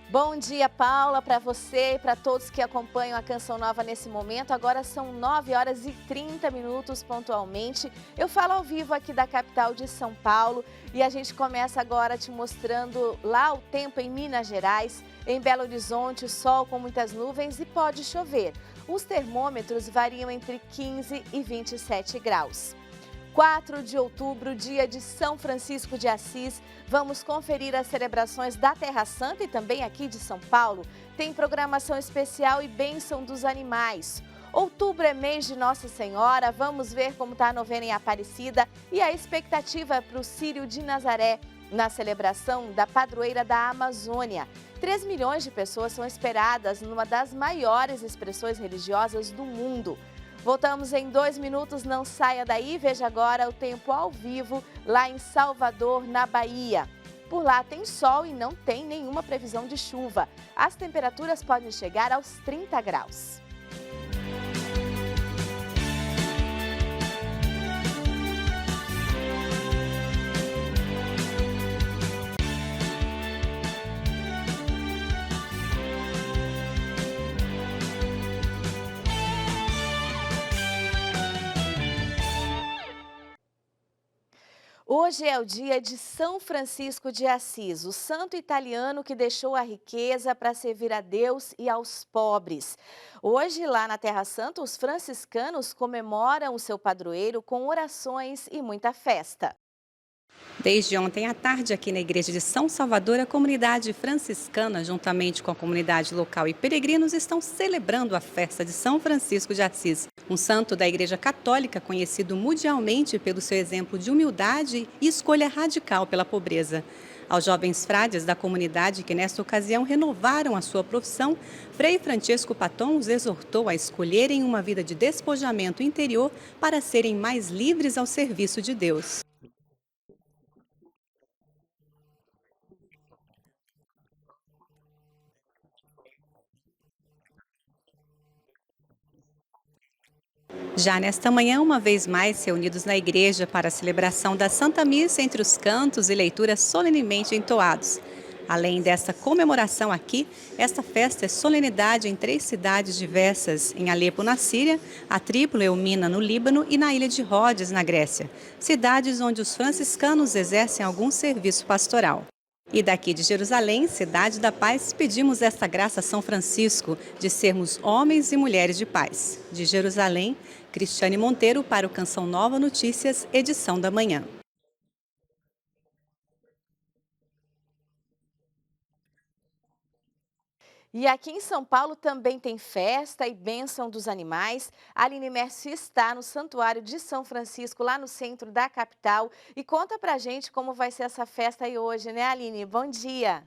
Bom dia, Paula, para você e para todos que acompanham a Canção Nova nesse momento. Agora são 9 horas e 30 minutos pontualmente. Eu falo ao vivo aqui da capital de São Paulo e a gente começa agora te mostrando lá o tempo em Minas Gerais. Em Belo Horizonte, sol com muitas nuvens e pode chover. Os termômetros variam entre 15 e 27 graus. 4 de outubro, dia de São Francisco de Assis. Vamos conferir as celebrações da Terra Santa e também aqui de São Paulo. Tem programação especial e bênção dos animais. Outubro é mês de Nossa Senhora. Vamos ver como está a novena em Aparecida e a expectativa para o Círio de Nazaré na celebração da padroeira da Amazônia. 3 milhões de pessoas são esperadas numa das maiores expressões religiosas do mundo. Voltamos em 2 minutos, não saia daí. Veja agora o tempo ao vivo lá em Salvador, na Bahia. Por lá tem sol e não tem nenhuma previsão de chuva. As temperaturas podem chegar aos 30 graus. Hoje é o dia de São Francisco de Assis, o santo italiano que deixou a riqueza para servir a Deus e aos pobres. Hoje, lá na Terra Santa, os franciscanos comemoram o seu padroeiro com orações e muita festa. Desde ontem à tarde, aqui na Igreja de São Salvador, a comunidade franciscana, juntamente com a comunidade local e peregrinos, estão celebrando a festa de São Francisco de Assis, um santo da Igreja Católica conhecido mundialmente pelo seu exemplo de humildade e escolha radical pela pobreza. Aos jovens frades da comunidade que nesta ocasião renovaram a sua profissão, Frei Francesco Patton os exortou a escolherem uma vida de despojamento interior para serem mais livres ao serviço de Deus. Já nesta manhã, uma vez mais reunidos na igreja para a celebração da Santa Missa entre os cantos e leituras solenemente entoados. Além desta comemoração aqui, esta festa é solenidade em 3 cidades diversas, em Alepo, na Síria, a Trípoli Eumina, no Líbano e na ilha de Rhodes, na Grécia, cidades onde os franciscanos exercem algum serviço pastoral. E daqui de Jerusalém, cidade da paz, pedimos esta graça a São Francisco de sermos homens e mulheres de paz. De Jerusalém, Cristiane Monteiro para o Canção Nova Notícias, edição da manhã. E aqui em São Paulo também tem festa e bênção dos animais. A Aline Merci está no Santuário de São Francisco, lá no centro da capital. E conta pra gente como vai ser essa festa aí hoje, né, Aline? Bom dia!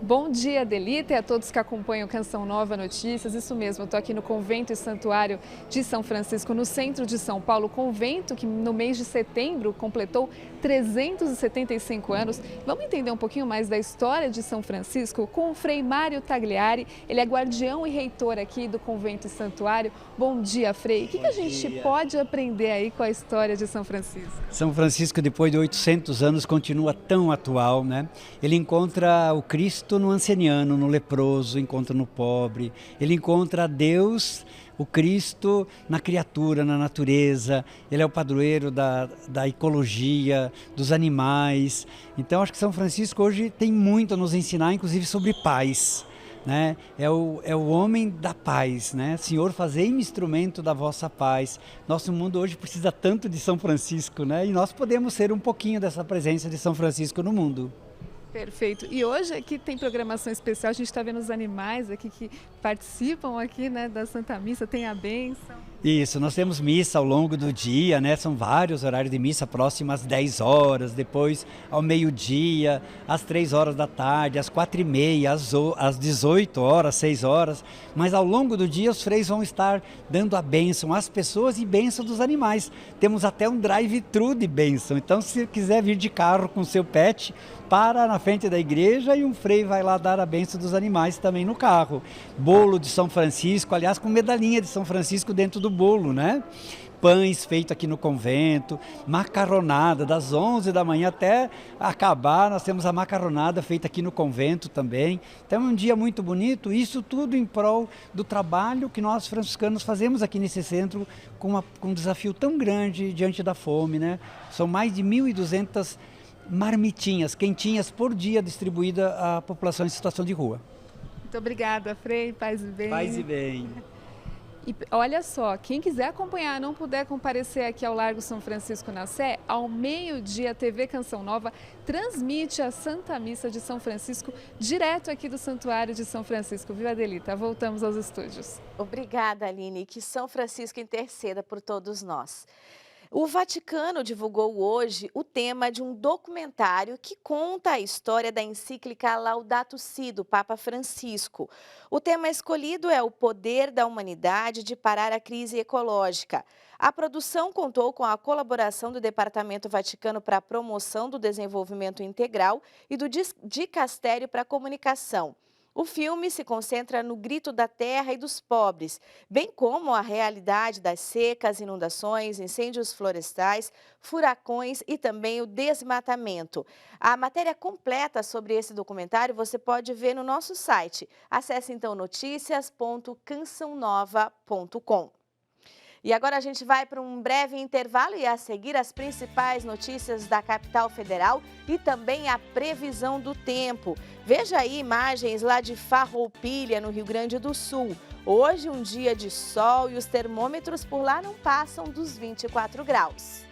Bom dia, Adelita, e a todos que acompanham Canção Nova Notícias. Isso mesmo, eu estou aqui no Convento e Santuário de São Francisco, no centro de São Paulo. Convento que no mês de setembro completou 375 anos. Vamos entender um pouquinho mais da história de São Francisco com o Frei Mário Tagliari. Ele é guardião e reitor aqui do Convento e Santuário. Bom dia, Frei. O que a gente pode aprender aí com a história de São Francisco? São Francisco, depois de 800 anos, continua tão atual, né? Ele encontra o Cristo no ancianiano, no leproso, encontra no pobre. Ele encontra Deus, o Cristo, na criatura, na natureza. Ele é o padroeiro da ecologia, dos animais. Então, acho que São Francisco hoje tem muito a nos ensinar, inclusive sobre paz. Né? É o homem da paz, né? Senhor, fazei-me instrumento da vossa paz. Nosso mundo hoje precisa tanto de São Francisco, né? E nós podemos ser um pouquinho dessa presença de São Francisco no mundo. Perfeito. E hoje aqui tem programação especial, a gente está vendo os animais aqui que participam aqui, né, da Santa Missa, tem a bênção. Isso, nós temos missa ao longo do dia, né? São vários horários de missa, próximo às 10 horas, depois ao meio-dia, às 3 horas da tarde, às 4h30, às 18 horas, 6 horas. Mas ao longo do dia os freios vão estar dando a bênção às pessoas e bênção dos animais. Temos até um drive-thru de bênção, então se quiser vir de carro com seu pet, para na frente da igreja e um frei vai lá dar a bênção dos animais também no carro. Bolo de São Francisco, aliás, com medalhinha de São Francisco dentro do bolo, né? pães feitos aqui no convento, macarronada, das 11 da manhã até acabar, nós temos a macarronada feita aqui no convento também. Então é um dia muito bonito, isso tudo em prol do trabalho que nós franciscanos fazemos aqui nesse centro com um desafio tão grande diante da fome, né? São mais de 1.200 marmitinhas, quentinhas por dia distribuídas à população em situação de rua. Muito obrigada, Frei, paz e bem. Paz e bem. E olha só, quem quiser acompanhar, não puder comparecer aqui ao Largo São Francisco na Sé, ao meio-dia a TV Canção Nova transmite a Santa Missa de São Francisco direto aqui do Santuário de São Francisco. Viu, Adelita? Voltamos aos estúdios. Obrigada, Aline. Que São Francisco interceda por todos nós. O Vaticano divulgou hoje o tema de um documentário que conta a história da encíclica Laudato Si, do Papa Francisco. O tema escolhido é o poder da humanidade de parar a crise ecológica. A produção contou com a colaboração do Departamento Vaticano para a Promoção do Desenvolvimento Integral e do Dicastério para a Comunicação. O filme se concentra no grito da terra e dos pobres, bem como a realidade das secas, inundações, incêndios florestais, furacões e também o desmatamento. A matéria completa sobre esse documentário você pode ver no nosso site. Acesse então noticias.cançãonova.com. E agora a gente vai para um breve intervalo e a seguir as principais notícias da capital federal e também a previsão do tempo. Veja aí imagens lá de Farroupilha, no Rio Grande do Sul. Hoje um dia de sol e os termômetros por lá não passam dos 24 graus.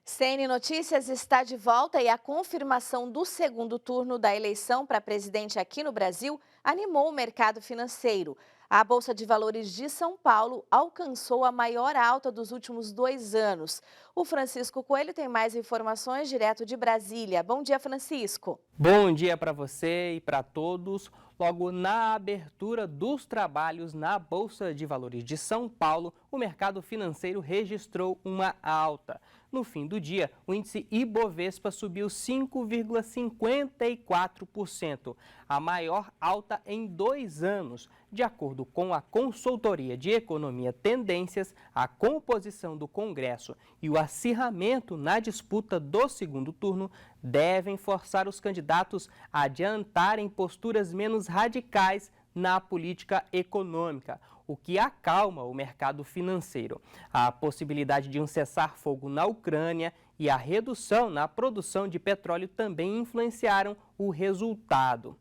CN Notícias está de volta e a confirmação do segundo turno da eleição para presidente aqui no Brasil animou o mercado financeiro. A Bolsa de Valores de São Paulo alcançou a maior alta dos últimos 2 anos. O Francisco Coelho tem mais informações direto de Brasília. Bom dia, Francisco. Bom dia para você e para todos. Logo na abertura dos trabalhos na Bolsa de Valores de São Paulo, o mercado financeiro registrou uma alta. No fim do dia, o índice Ibovespa subiu 5,54%, a maior alta em 2 anos. De acordo com a consultoria de economia Tendências, a composição do Congresso e o acirramento na disputa do segundo turno devem forçar os candidatos a adiantarem posturas menos radicais na política econômica, o que acalma o mercado financeiro. A possibilidade de um cessar-fogo na Ucrânia e a redução na produção de petróleo também influenciaram o resultado.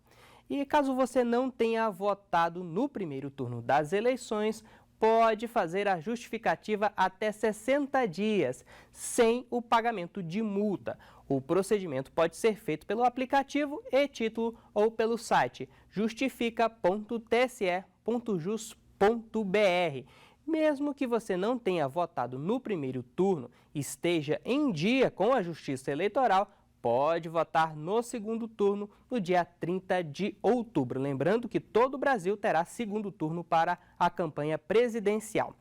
E caso você não tenha votado no primeiro turno das eleições, pode fazer a justificativa até 60 dias, sem o pagamento de multa. O procedimento pode ser feito pelo aplicativo e-título ou pelo site justifica.tse.jus.br. Mesmo que você não tenha votado no primeiro turno e esteja em dia com a Justiça Eleitoral, pode votar no segundo turno no dia 30 de outubro. Lembrando que todo o Brasil terá segundo turno para a campanha presidencial.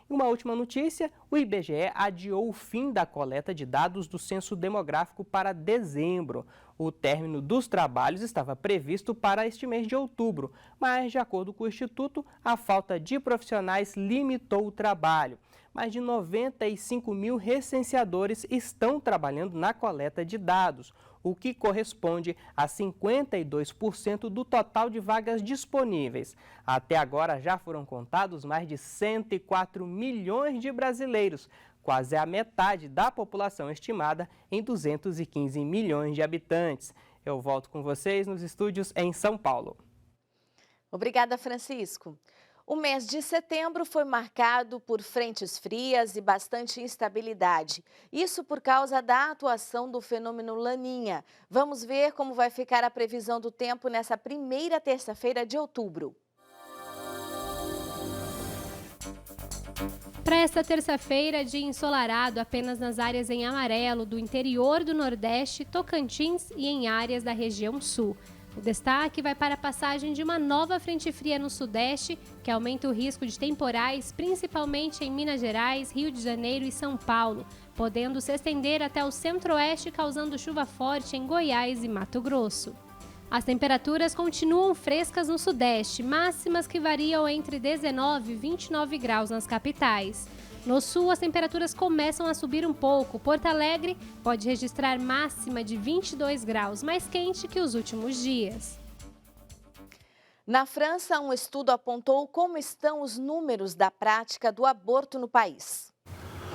Uma última notícia, o IBGE adiou o fim da coleta de dados do Censo Demográfico para dezembro. O término dos trabalhos estava previsto para este mês de outubro, mas, de acordo com o Instituto, a falta de profissionais limitou o trabalho. Mais de 95 mil recenseadores estão trabalhando na coleta de dados, o que corresponde a 52% do total de vagas disponíveis. Até agora já foram contados mais de 104 milhões de brasileiros, quase a metade da população estimada em 215 milhões de habitantes. Eu volto com vocês nos estúdios em São Paulo. Obrigada, Francisco. O mês de setembro foi marcado por frentes frias e bastante instabilidade. Isso por causa da atuação do fenômeno Laninha. Vamos ver como vai ficar a previsão do tempo nessa primeira terça-feira de outubro. Para esta terça-feira, dia ensolarado apenas nas áreas em amarelo do interior do Nordeste, Tocantins e em áreas da região Sul. O destaque vai para a passagem de uma nova frente fria no Sudeste, que aumenta o risco de temporais, principalmente em Minas Gerais, Rio de Janeiro e São Paulo, podendo se estender até o Centro-Oeste, causando chuva forte em Goiás e Mato Grosso. As temperaturas continuam frescas no Sudeste, máximas que variam entre 19 e 29 graus nas capitais. No Sul, as temperaturas começam a subir um pouco. Porto Alegre pode registrar máxima de 22 graus, mais quente que os últimos dias. Na França, um estudo apontou como estão os números da prática do aborto no país.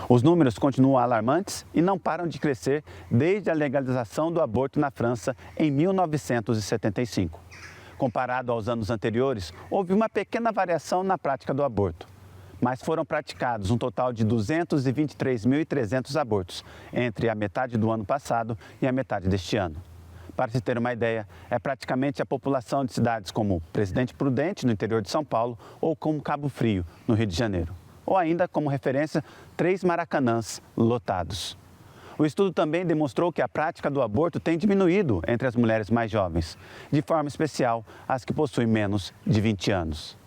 Os números continuam alarmantes e não param de crescer desde a legalização do aborto na França em 1975. Comparado aos anos anteriores, houve uma pequena variação na prática do aborto. Mas foram praticados um total de 223.300 abortos entre a metade do ano passado e a metade deste ano. Para se ter uma ideia, é praticamente a população de cidades como Presidente Prudente, no interior de São Paulo, ou como Cabo Frio, no Rio de Janeiro. Ou ainda, como referência, 3 Maracanãs lotados. O estudo também demonstrou que a prática do aborto tem diminuído entre as mulheres mais jovens, de forma especial as que possuem menos de 20 anos.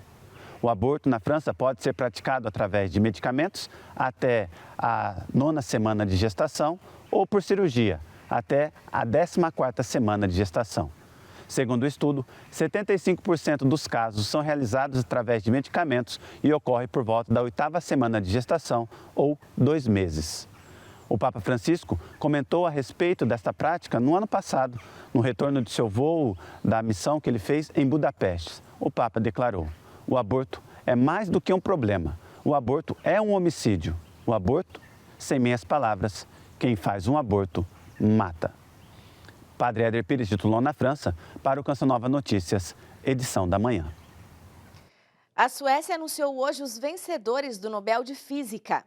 O aborto na França pode ser praticado através de medicamentos até a 9ª semana de gestação ou por cirurgia até a 14ª semana de gestação. Segundo o estudo, 75% dos casos são realizados através de medicamentos e ocorre por volta da 8ª semana de gestação ou 2 meses. O Papa Francisco comentou a respeito desta prática no ano passado, no retorno de seu voo da missão que ele fez em Budapeste. O Papa declarou: o aborto é mais do que um problema. O aborto é um homicídio. O aborto, sem meias palavras, quem faz um aborto, mata. Padre Éder Pires de Toulon, na França, para o Canção Nova Notícias, edição da manhã. A Suécia anunciou hoje os vencedores do Nobel de Física.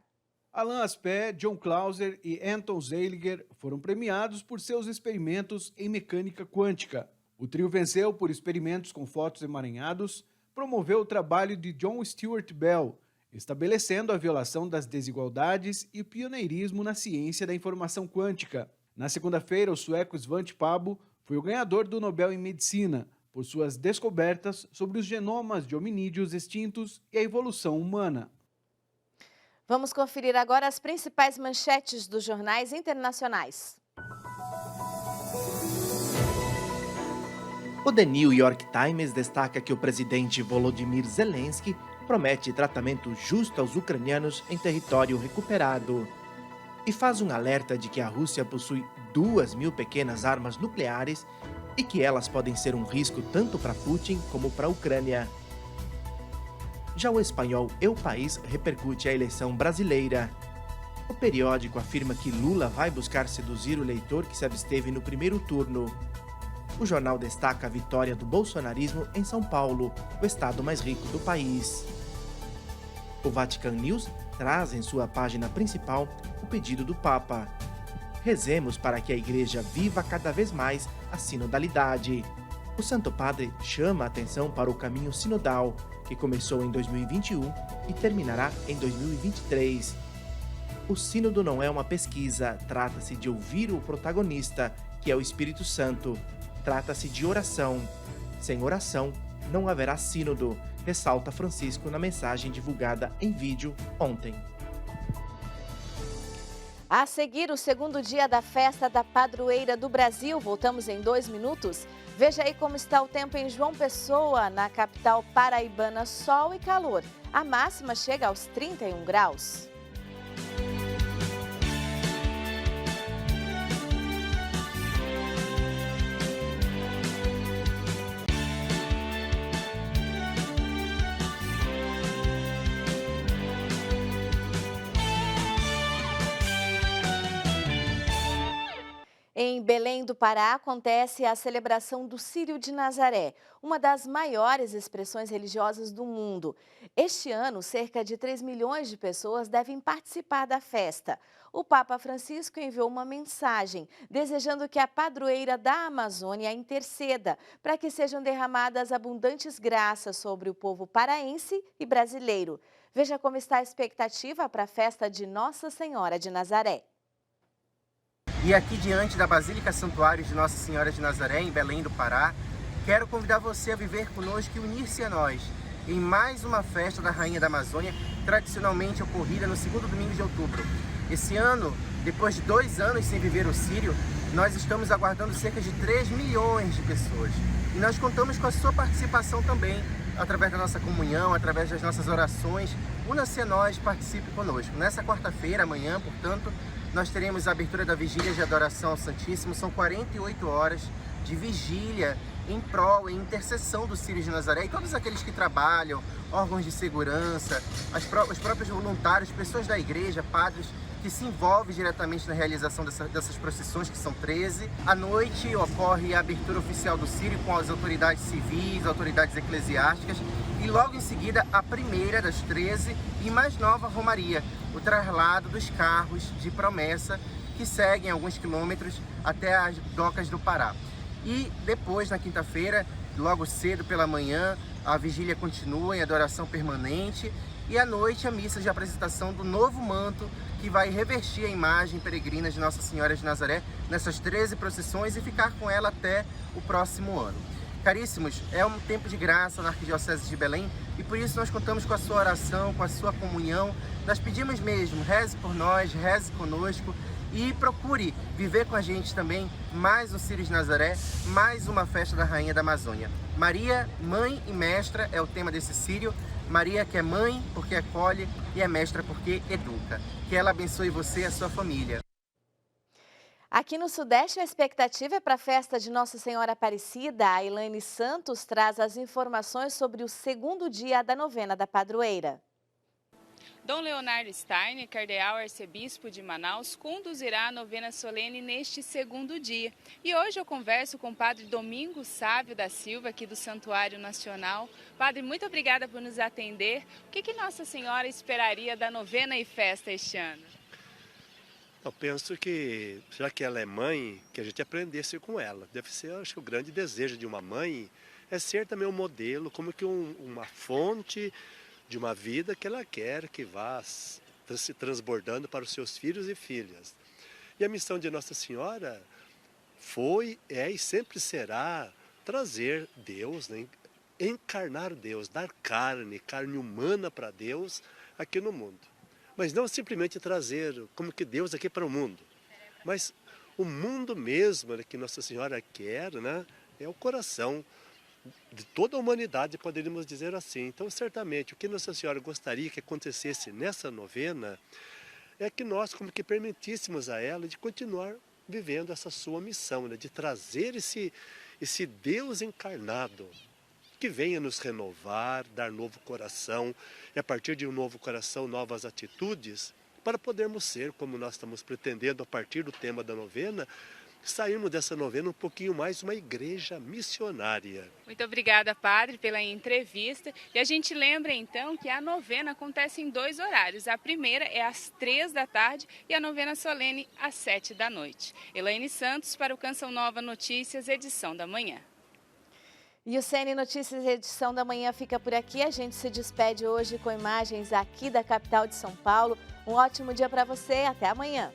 Alain Aspect, John Clauser e Anton Zeiliger foram premiados por seus experimentos em mecânica quântica. O trio venceu por experimentos com fótons emaranhados, promoveu o trabalho de John Stuart Bell, estabelecendo a violação das desigualdades e o pioneirismo na ciência da informação quântica. Na segunda-feira, o sueco Svante Pääbo foi o ganhador do Nobel em Medicina, por suas descobertas sobre os genomas de hominídeos extintos e a evolução humana. Vamos conferir agora as principais manchetes dos jornais internacionais. O The New York Times destaca que o presidente Volodymyr Zelensky promete tratamento justo aos ucranianos em território recuperado e faz um alerta de que a Rússia possui 2.000 pequenas armas nucleares e que elas podem ser um risco tanto para Putin como para a Ucrânia. Já o espanhol El País repercute a eleição brasileira. O periódico afirma que Lula vai buscar seduzir o eleitor que se absteve no primeiro turno. O jornal destaca a vitória do bolsonarismo em São Paulo, o estado mais rico do país. O Vatican News traz em sua página principal o pedido do Papa. Rezemos para que a Igreja viva cada vez mais a sinodalidade. O Santo Padre chama a atenção para o caminho sinodal, que começou em 2021 e terminará em 2023. O sínodo não é uma pesquisa, trata-se de ouvir o protagonista, que é o Espírito Santo. Trata-se de oração. Sem oração, não haverá sínodo, ressalta Francisco na mensagem divulgada em vídeo ontem. A seguir, o segundo dia da festa da Padroeira do Brasil. Voltamos em 2 minutos. Veja aí como está o tempo em João Pessoa, na capital paraibana, sol e calor. A máxima chega aos 31 graus. Em Belém do Pará acontece a celebração do Círio de Nazaré, uma das maiores expressões religiosas do mundo. Este ano, cerca de 3 milhões de pessoas devem participar da festa. O Papa Francisco enviou uma mensagem desejando que a padroeira da Amazônia interceda para que sejam derramadas abundantes graças sobre o povo paraense e brasileiro. Veja como está a expectativa para a festa de Nossa Senhora de Nazaré. E aqui diante da Basílica Santuário de Nossa Senhora de Nazaré, em Belém do Pará, quero convidar você a viver conosco e unir-se a nós em mais uma festa da Rainha da Amazônia, tradicionalmente ocorrida no segundo domingo de outubro. Esse ano, depois de 2 anos sem viver o Círio, nós estamos aguardando cerca de 3 milhões de pessoas. E nós contamos com a sua participação também, através da nossa comunhão, através das nossas orações. Una-se a nós, participe conosco. Nessa quarta-feira, amanhã, portanto, nós teremos a abertura da Vigília de Adoração ao Santíssimo. São 48 horas de vigília em prol, em intercessão do Círio de Nazaré e todos aqueles que trabalham, órgãos de segurança, os próprios voluntários, pessoas da igreja, padres, que se envolvem diretamente na realização dessas procissões, que são 13. À noite ocorre a abertura oficial do Círio com as autoridades civis, autoridades eclesiásticas e logo em seguida a primeira das 13 e mais nova Romaria, o traslado dos carros de promessa que seguem alguns quilômetros até as docas do Pará. E depois, na quinta-feira, logo cedo pela manhã, a vigília continua em adoração permanente e à noite a missa de apresentação do novo manto que vai revestir a imagem peregrina de Nossa Senhora de Nazaré nessas 13 procissões e ficar com ela até o próximo ano. Caríssimos, é um tempo de graça na Arquidiocese de Belém e por isso nós contamos com a sua oração, com a sua comunhão. Nós pedimos mesmo, reze por nós, reze conosco e procure viver com a gente também mais um Círio de Nazaré, mais uma festa da Rainha da Amazônia. Maria, mãe e mestra é o tema desse Círio. Maria que é mãe porque acolhe e é mestra porque educa. Que ela abençoe você e a sua família. Aqui no Sudeste, a expectativa é para a festa de Nossa Senhora Aparecida. A Elaine Santos traz as informações sobre o segundo dia da novena da padroeira. Dom Leonardo Steiner, cardeal arcebispo de Manaus, conduzirá a novena solene neste segundo dia. E hoje eu converso com o padre Domingos Sávio da Silva, aqui do Santuário Nacional. Padre, muito obrigada por nos atender. O que Nossa Senhora esperaria da novena e festa este ano? Eu penso que, já que ela é mãe, que a gente aprendesse com ela. Deve ser, acho que o grande desejo de uma mãe é ser também um modelo, como que uma fonte de uma vida que ela quer que vá se transbordando para os seus filhos e filhas. E a missão de Nossa Senhora foi, é e sempre será trazer Deus, né? Encarnar Deus, dar carne humana para Deus aqui no mundo. Mas não simplesmente trazer como que Deus aqui para o mundo, mas o mundo mesmo, né, que Nossa Senhora quer, né, é o coração de toda a humanidade, poderíamos dizer assim. Então, certamente, o que Nossa Senhora gostaria que acontecesse nessa novena é que nós, como que permitíssemos a ela de continuar vivendo essa sua missão, né, de trazer esse Deus encarnado, que venha nos renovar, dar novo coração, e a partir de um novo coração, novas atitudes, para podermos ser, como nós estamos pretendendo a partir do tema da novena, sairmos dessa novena um pouquinho mais uma igreja missionária. Muito obrigada, padre, pela entrevista. E a gente lembra, então, que a novena acontece em 2 horários. A primeira é às 3 da tarde e a novena solene às 7 da noite. Elaine Santos para o Canção Nova Notícias, edição da manhã. E o CN Notícias edição da manhã fica por aqui. A gente se despede hoje com imagens aqui da capital de São Paulo. Um ótimo dia para você. Até amanhã.